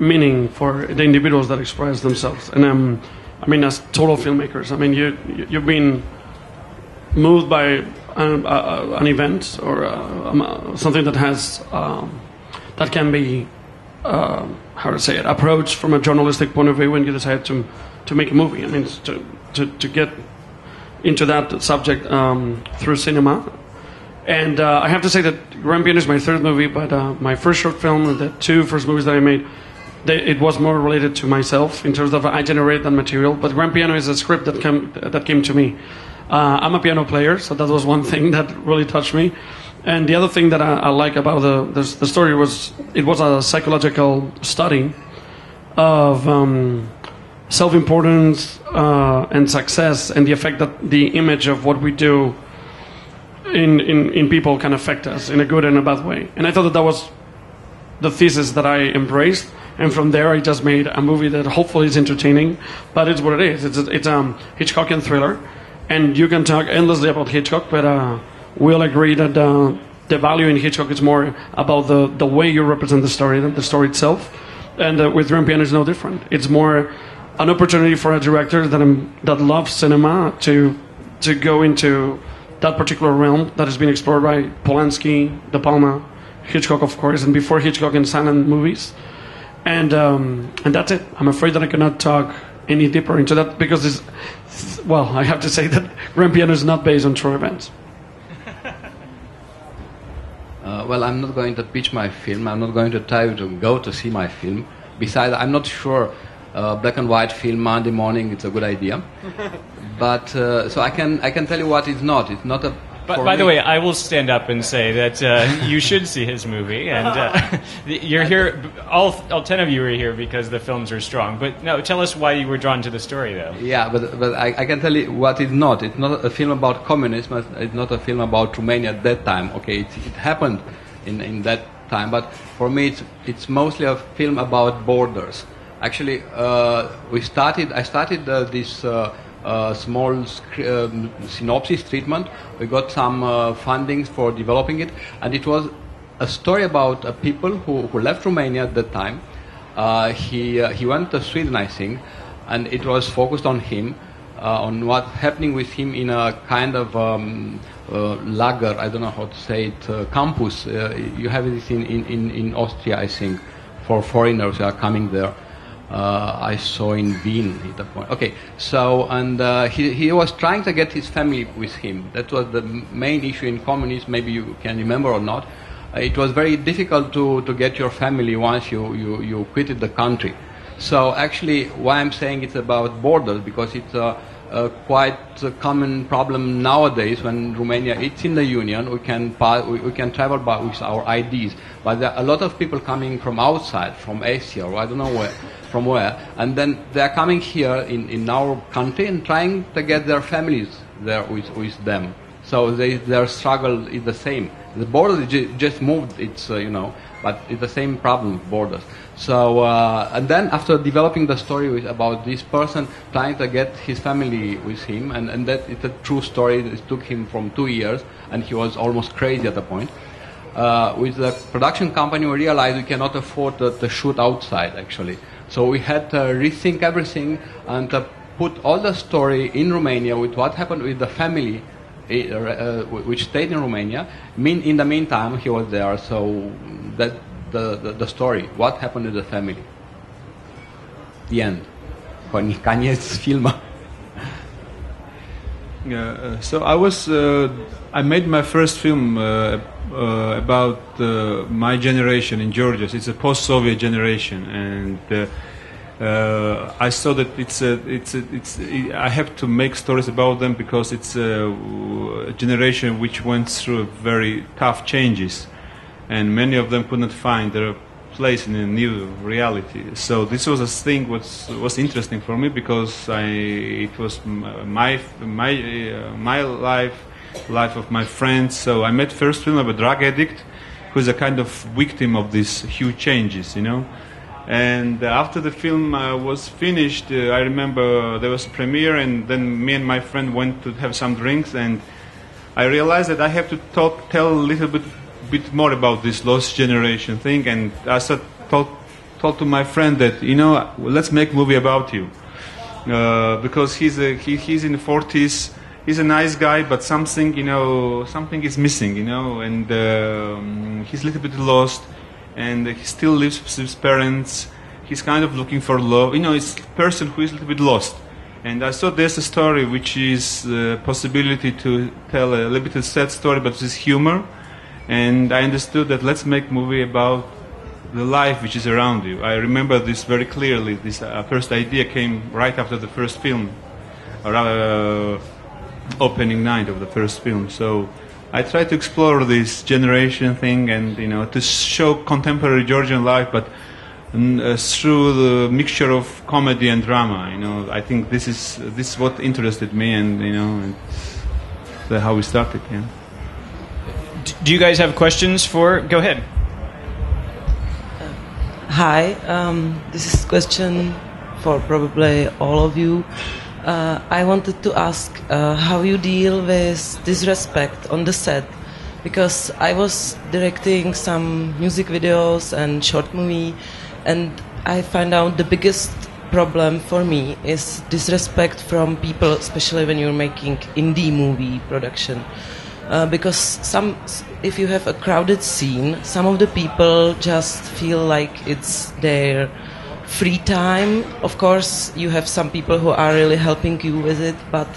meaning for the individuals that express themselves. And as total filmmakers, you've been moved by an event or something that has that can be approached from a journalistic point of view when you decide to make a movie. To get into that subject through cinema. And I have to say that Grand Piano is my third movie, but my first short film and the 2 first movies that I made, it was more related to myself in terms of I generated that material. But Grand Piano is a script that came to me. I'm a piano player, so that was one thing that really touched me. And the other thing that I like about the story was it was a psychological study of self-importance and success and the effect that the image of what we do in people can affect us in a good and a bad way. And I thought that was the thesis that I embraced. And from there, I just made a movie that hopefully is entertaining, but it's what it is. It's a Hitchcockian thriller, and you can talk endlessly about Hitchcock, but we all agree that the value in Hitchcock is more about the way you represent the story than the story itself. And with Grand Piano, it's no different. It's more an opportunity for a director that loves cinema to go into that particular realm that has been explored by Polanski, De Palma, Hitchcock, of course, and before Hitchcock in silent movies. And that's it. I'm afraid that I cannot talk any deeper into that because I have to say that Grand Piano is not based on true events. Well, I'm not going to pitch my film. I'm not going to tell you to go to see my film. Besides, I'm not sure black and white film Monday morning it's a good idea. But so I can tell you what it's not. It's not a. But by the way, I will stand up and say that you should see his movie, and you're here. All 10 of you are here because the films are strong. But no, tell us why you were drawn to the story, though. Yeah, but I can tell you what it's not. It's not a film about communism. It's not a film about Romania at that time. Okay, it happened in that time, but for me, it's mostly a film about borders. Actually, I started this. Small synopsis treatment. We got some fundings for developing it, and it was a story about people who left Romania at that time. He went to Sweden, I think, and it was focused on him, on what's happening with him in a kind of lager, I don't know how to say it, campus. You have it in Austria, I think, for foreigners who are coming there. I saw in Wien at that point. Okay, so and he was trying to get his family with him. That was the main issue in communism. Maybe you can remember or not. It was very difficult to get your family once you quitted the country. So actually, why I'm saying it's about borders, because it's a quite a common problem nowadays. When Romania is in the Union, we can travel with our IDs, but there are a lot of people coming from outside, from Asia or I don't know from where, and then they are coming here in our country and trying to get their families there with them. So their struggle is the same. The border just moved. It's but it's the same problem, borders. So and then after developing the story about this person trying to get his family with him, and that it's a true story. It took him from 2 years, and he was almost crazy at the point. With the production company, we realized we cannot afford to shoot outside, actually. So we had to rethink everything and to put all the story in Romania with what happened with the family, which stayed in Romania. In the meantime, he was there. So that the story, what happened to the family. The end. Koniec filmu. So I made my first film about my generation in Georgia. It's a post-Soviet generation, and I saw that I have to make stories about them because it's a generation which went through very tough changes, and many of them could not find their place in a new reality. So this was a thing was interesting for me because it was my life of my friends. So I made first film of a drug addict who is a kind of victim of these huge changes, And after the film was finished, I remember there was a premiere, and then me and my friend went to have some drinks, and I realized that I have to tell a little bit more about this lost generation thing, and I told to my friend that let's make a movie about you, because he's in the 40s. He's a nice guy, but something is missing, and he's a little bit lost, and he still lives with his parents. He's kind of looking for love. It's a person who is a little bit lost. And I thought there's a story which is the possibility to tell a little bit of sad story, but with humor. And I understood that let's make a movie about the life which is around you. I remember this very clearly. This first idea came right after the first film, opening night of the first film. So I tried to explore this generation thing and to show contemporary Georgian life, but through the mixture of comedy and drama. I think this is what interested me, and that's how we started. Yeah. Do you guys have questions for? Go ahead. Hi, this is a question for probably all of you. I wanted to ask how you deal with disrespect on the set, because I was directing some music videos and short movie, and I find out the biggest problem for me is disrespect from people, especially when you're making indie movie production. Because if you have a crowded scene, some of the people just feel like it's their free time. Of course, you have some people who are really helping you with it, but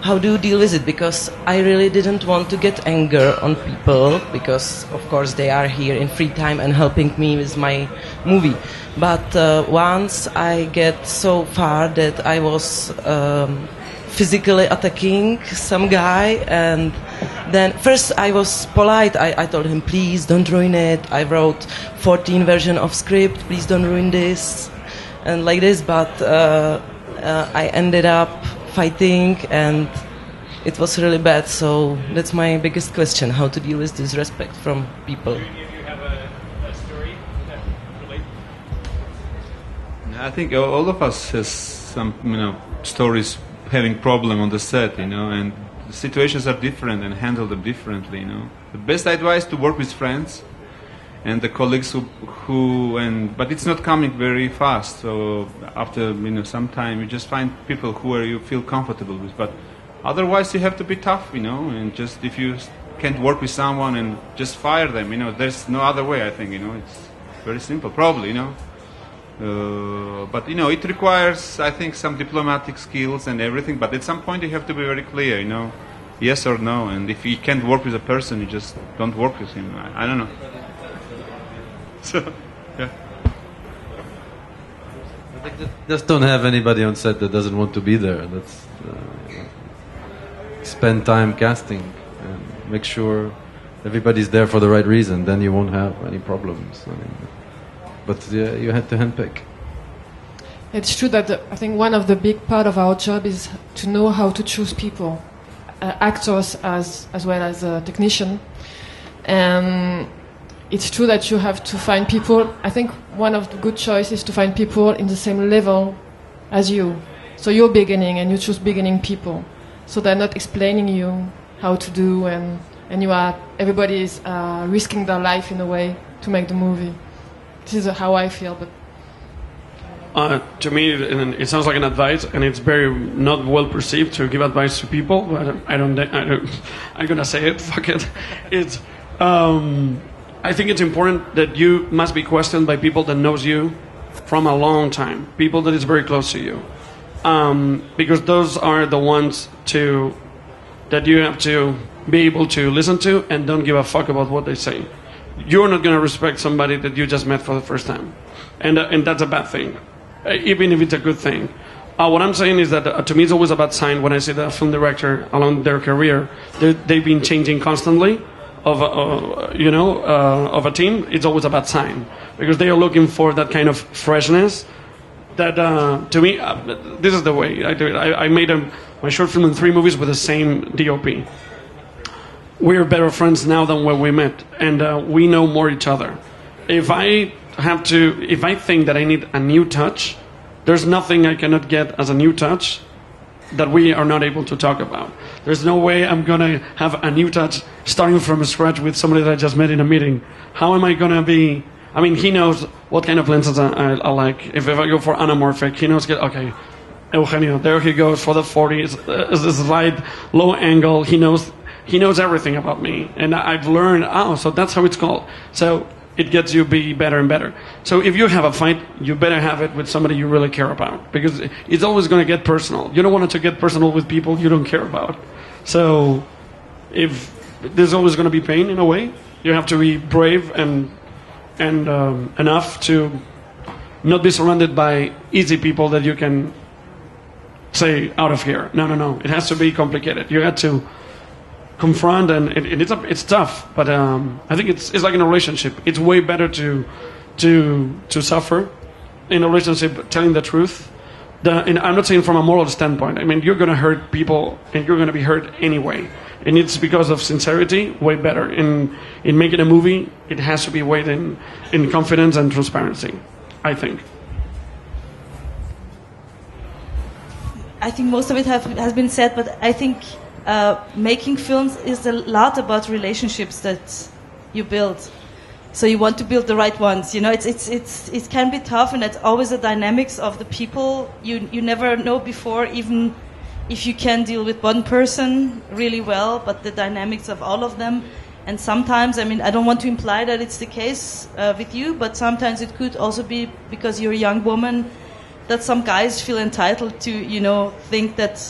how do you deal with it? Because I really didn't want to get anger on people, because of course they are here in free time and helping me with my movie. But once I get so far that I was physically attacking some guy, and then first I was polite. I told him, please don't ruin it. I wrote 14 version of script. Please don't ruin this, and like this. But I ended up fighting, and it was really bad. So that's my biggest question: how to deal with disrespect from people. I think all of us has some, stories having problem on the set, and the situations are different and handle them differently, The best advice to work with friends and the colleagues but it's not coming very fast. So after, some time, you just find people who you feel comfortable with. But otherwise, you have to be tough, and just if you can't work with someone and just fire them, there's no other way. I think, it's very simple, probably, But it requires, I think, some diplomatic skills and everything. But at some point, you have to be very clear, yes or no. And if you can't work with a person, you just don't work with him. I don't know. So, yeah. I think just don't have anybody on set that doesn't want to be there. That's spend time casting and make sure everybody's there for the right reason. Then you won't have any problems. But you had to handpick. It's true that I think one of the big part of our job is to know how to choose people, actors as well as a technician. And it's true that you have to find people. I think one of the good choices is to find people in the same level as you. So you're beginning and you choose beginning people. So they're not explaining you how to do, and everybody is risking their life in a way to make the movie. This is how I feel, but to me, it sounds like an advice, and it's very not well perceived to give advice to people. But I'm gonna say it. Fuck it. It's. I think it's important that you must be questioned by people that knows you from a long time, people that is very close to you, because those are the ones that you have to be able to listen to and don't give a fuck about what they say. You're not going to respect somebody that you just met for the first time. And that's a bad thing, even if it's a good thing. What I'm saying is that to me it's always a bad sign when I see the film director along their career, they've been changing constantly of a team. It's always a bad sign, because they are looking for that kind of freshness that, to me, this is the way I do it. I made my short film in 3 movies with the same DOP. We're better friends now than when we met, and we know more each other. If I think that I need a new touch, there's nothing I cannot get as a new touch that we are not able to talk about. There's no way I'm going to have a new touch starting from scratch with somebody that I just met in a meeting. How am I going to be... I mean, he knows what kind of lenses I like. If I go for anamorphic, he knows, okay, Eugenio, there he goes for the 40. It's this light, low angle. He knows everything about me. And I've learned, so that's how it's called. So it gets you be better and better. So if you have a fight, you better have it with somebody you really care about, because it's always going to get personal. You don't want it to get personal with people you don't care about. So if there's always going to be pain in a way, you have to be brave and enough to not be surrounded by easy people that you can say out of here. No. It has to be complicated. You have to confront, and it's tough. But I think it's like in a relationship. It's way better to suffer in a relationship, telling the truth. And I'm not saying from a moral standpoint. I mean, you're going to hurt people, and you're going to be hurt anyway. And it's because of sincerity, way better. In making a movie, it has to be weighed in confidence and transparency, I think. I think most of it has been said, but I think making films is a lot about relationships that you build. So you want to build the right ones. You know, it can be tough, and it's always the dynamics of the people. You never know before, even if you can deal with one person really well, but the dynamics of all of them. And sometimes, I mean, I don't want to imply that it's the case with you, but sometimes it could also be because you're a young woman that some guys feel entitled to, you know, think that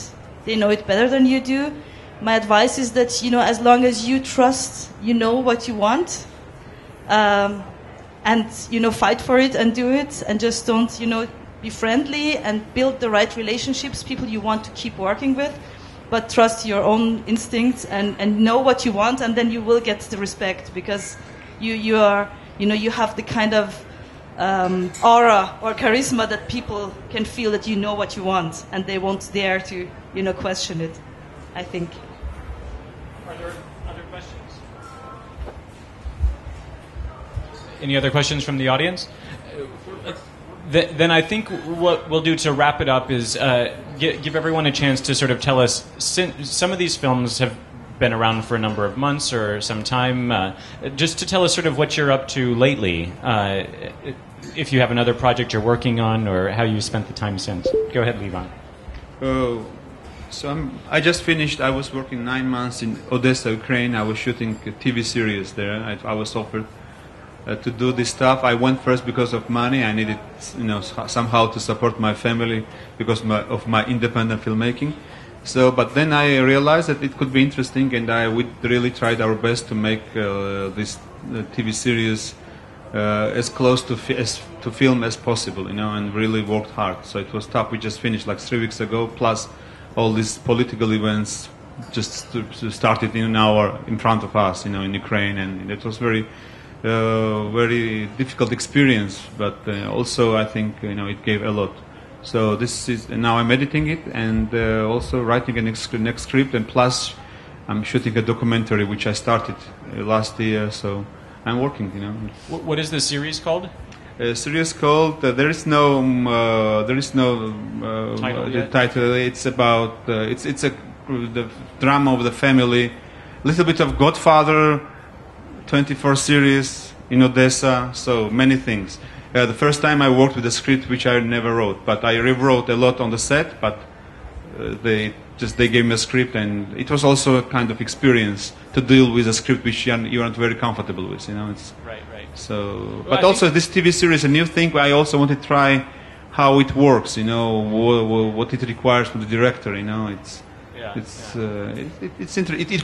they know it better than you do. My advice is that, you know, as long as you trust, you know what you want, and, you know, fight for it and do it, and just don't, you know, be friendly and build the right relationships, people you want to keep working with, but trust your own instincts and know what you want, and then you will get the respect, because you are, you know, you have the kind of aura or charisma that people can feel that you know what you want, and they won't dare to, you know, question it, I think. Are there other questions? Any other questions from the audience? Then I think what we'll do to wrap it up is give everyone a chance to sort of tell us, some of these films have been around for a number of months or some time, just to tell us sort of what you're up to lately, if you have another project you're working on, or how you spent the time since. Go ahead, Livan. So I just finished. I was working 9 months in Odessa, Ukraine. I was shooting a TV series there. I was offered to do this stuff. I went first because of money. I needed, you know, somehow to support my family because of my independent filmmaking. So, but then I realized that it could be interesting, and we really tried our best to make this TV series as close to film as possible, you know, and really worked hard. So it was tough. We just finished like 3 weeks ago, plus all these political events just started in front of us, you know, in Ukraine, and it was very difficult experience, but also I think, you know, it gave a lot. So this is, now I'm editing it and also writing a next script, and plus I'm shooting a documentary which I started last year. So I'm working, you know. What is the series called? A series called there is no title the title. It's about it's the drama of the family, a little bit of Godfather, 24 series in Odessa, so many things. The first time I worked with a script which I never wrote, but I rewrote a lot on the set, but they gave me a script, and it was also a kind of experience to deal with a script which you aren't very comfortable with, you know. It's, right. So, but also this TV series, a new thing, I also want to try how it works, you know, what it requires from the director, you know. It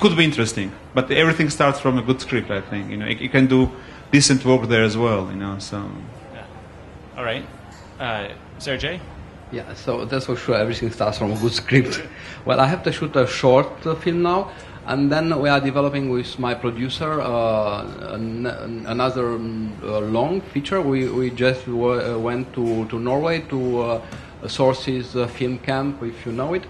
could be interesting, but everything starts from a good script, I think. You know, you can do decent work there as well, you know. So, yeah. All right, Sergej. Yeah, so that's for sure. Everything starts from a good script. Well, I have to shoot a short film now, and then we are developing with my producer another long feature. We just went to Norway to Sources Film Camp, if you know it.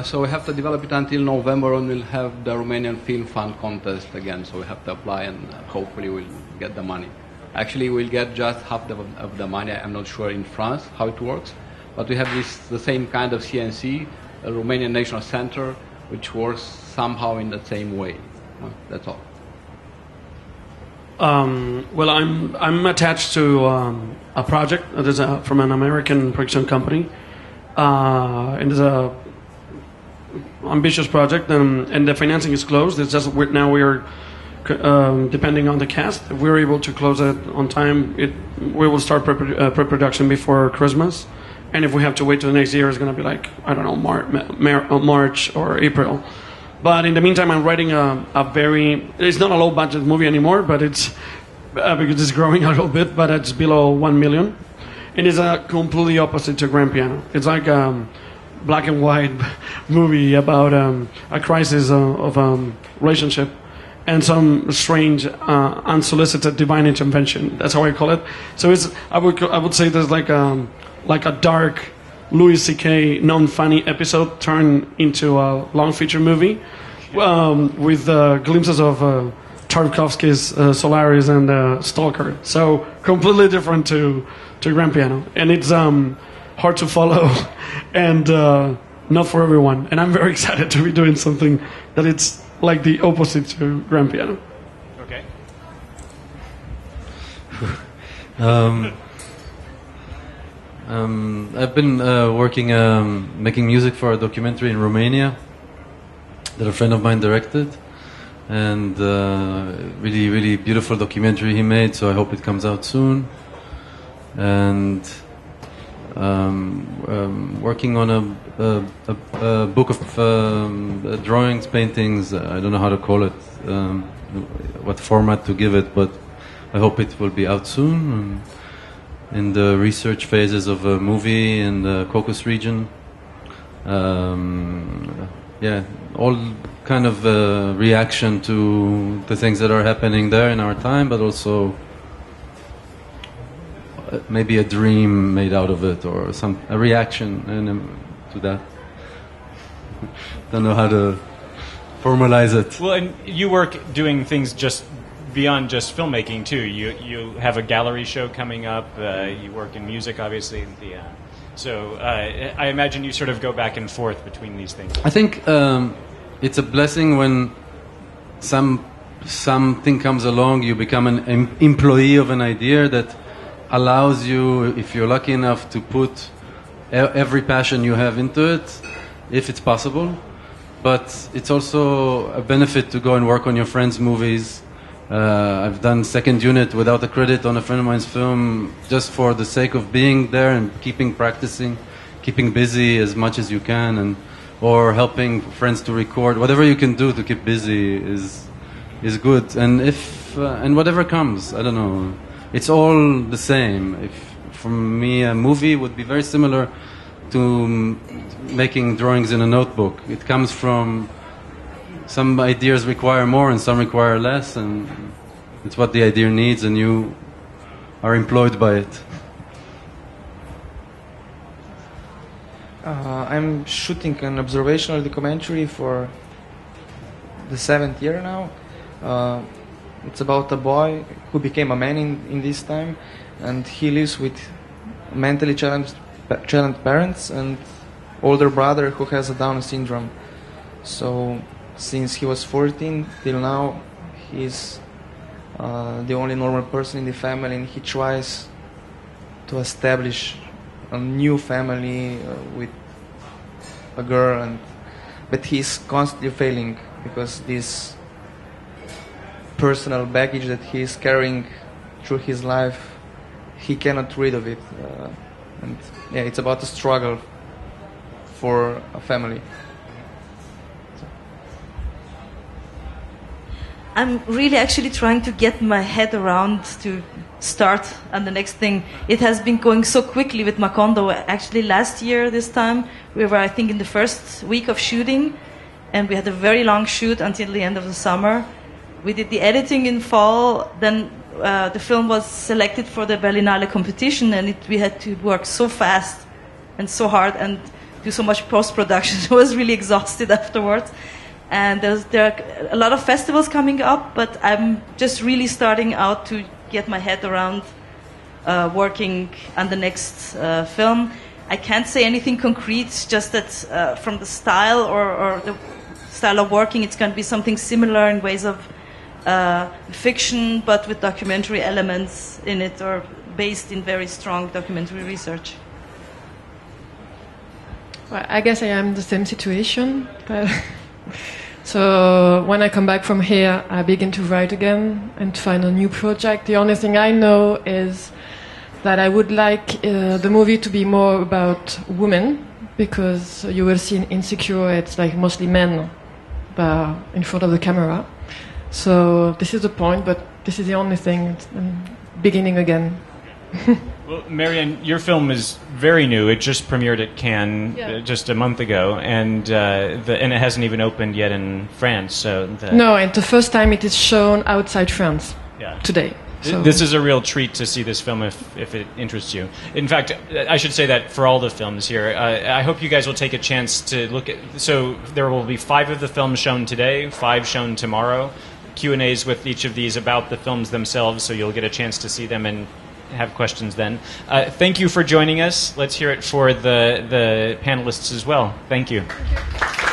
So we have to develop it until November, and we'll have the Romanian Film Fund contest again. So we have to apply, and hopefully we'll get the money. Actually, we'll get just half of the money. I'm not sure in France how it works, but we have the same kind of CNC, a Romanian National Center, which works somehow in the same way. That's all. Well, I'm attached to a project that is from an American production company, and it's a ambitious project, and the financing is closed. It's just now we are depending on the cast. If we're able to close it on time, we will start pre-production before Christmas. And if we have to wait till the next year, it's going to be like, I don't know, March or April. But in the meantime, I'm writing it's not a low budget movie anymore, but it's because it's growing a little bit, but it's below 1 million. And it's a completely opposite to Grand Piano. It's like a black and white movie about a crisis of relationship and some strange, unsolicited divine intervention. That's how I call it. So I would say there's like a dark Louis C.K. non-funny episode turned into a long feature movie with glimpses of Tarkovsky's Solaris and Stalker. So completely different to Grand Piano, and it's hard to follow, and not for everyone. And I'm very excited to be doing something that it's like the opposite to grand piano. Okay. I've been working, making music for a documentary in Romania that a friend of mine directed, and really, really beautiful documentary he made. So I hope it comes out soon. And working on a book of drawings, paintings. I don't know how to call it, what format to give it, but I hope it will be out soon. In the research phases of a movie in the Caucasus region. Yeah, all kind of reaction to the things that are happening there in our time, but also maybe a dream made out of it, or a reaction to that. Don't know how to formalize it. Well, and you work doing things just beyond just filmmaking too. You have a gallery show coming up. You work in music, obviously. So I imagine you sort of go back and forth between these things. I think it's a blessing when something comes along. You become an employee of an idea that allows you, if you're lucky enough, to put every passion you have into it, if it's possible. But it's also a benefit to go and work on your friends' movies. I've done second unit without a credit on a friend of mine's film, just for the sake of being there and keeping practicing, keeping busy as much as you can, or helping friends to record. Whatever you can do to keep busy is good. And and whatever comes, I don't know. It's all the same. For me, a movie would be very similar to making drawings in a notebook. It comes from some ideas require more and some require less, and it's what the idea needs, and you are employed by it. I'm shooting an observational documentary for the 7th year now. It's about a boy who became a man in this time, and he lives with mentally challenged parents and older brother who has a Down syndrome. So since he was 14 till now, he's the only normal person in the family, and he tries to establish a new family with a girl, but he's constantly failing because this personal baggage that he's carrying through his life, he cannot rid of it. And yeah, it's about a struggle for a family. I'm really actually trying to get my head around to start on the next thing. It has been going so quickly with Macondo. Actually, last year, this time, we were, I think, in the first week of shooting, and we had a very long shoot until the end of the summer. We did the editing in fall, then the film was selected for the Berlinale competition, and we had to work so fast and so hard and do so much post-production. I was really exhausted afterwards. And there are a lot of festivals coming up, but I'm just really starting out to get my head around working on the next film. I can't say anything concrete, just that from the style or the style of working, it's going to be something similar in ways of fiction, but with documentary elements in it, or based in very strong documentary research. Well, I guess I am in the same situation. But so when I come back from here, I begin to write again and to find a new project. The only thing I know is that I would like the movie to be more about women, because you will see in Insecure, it's like mostly men in front of the camera. So this is the point, but this is the only thing. I'm beginning again. Well, Marianne, your film is very new. It just premiered at Cannes just a month ago, and it hasn't even opened yet in France. So no, and the first time it is shown outside France today. So. This is a real treat to see this film if it interests you. In fact, I should say that for all the films here, I hope you guys will take a chance to look at. So there will be 5 of the films shown today, 5 shown tomorrow. Q&As with each of these about the films themselves, so you'll get a chance to see them and have questions then. Thank you for joining us. Let's hear it for the panelists as well. Thank you. Thank you.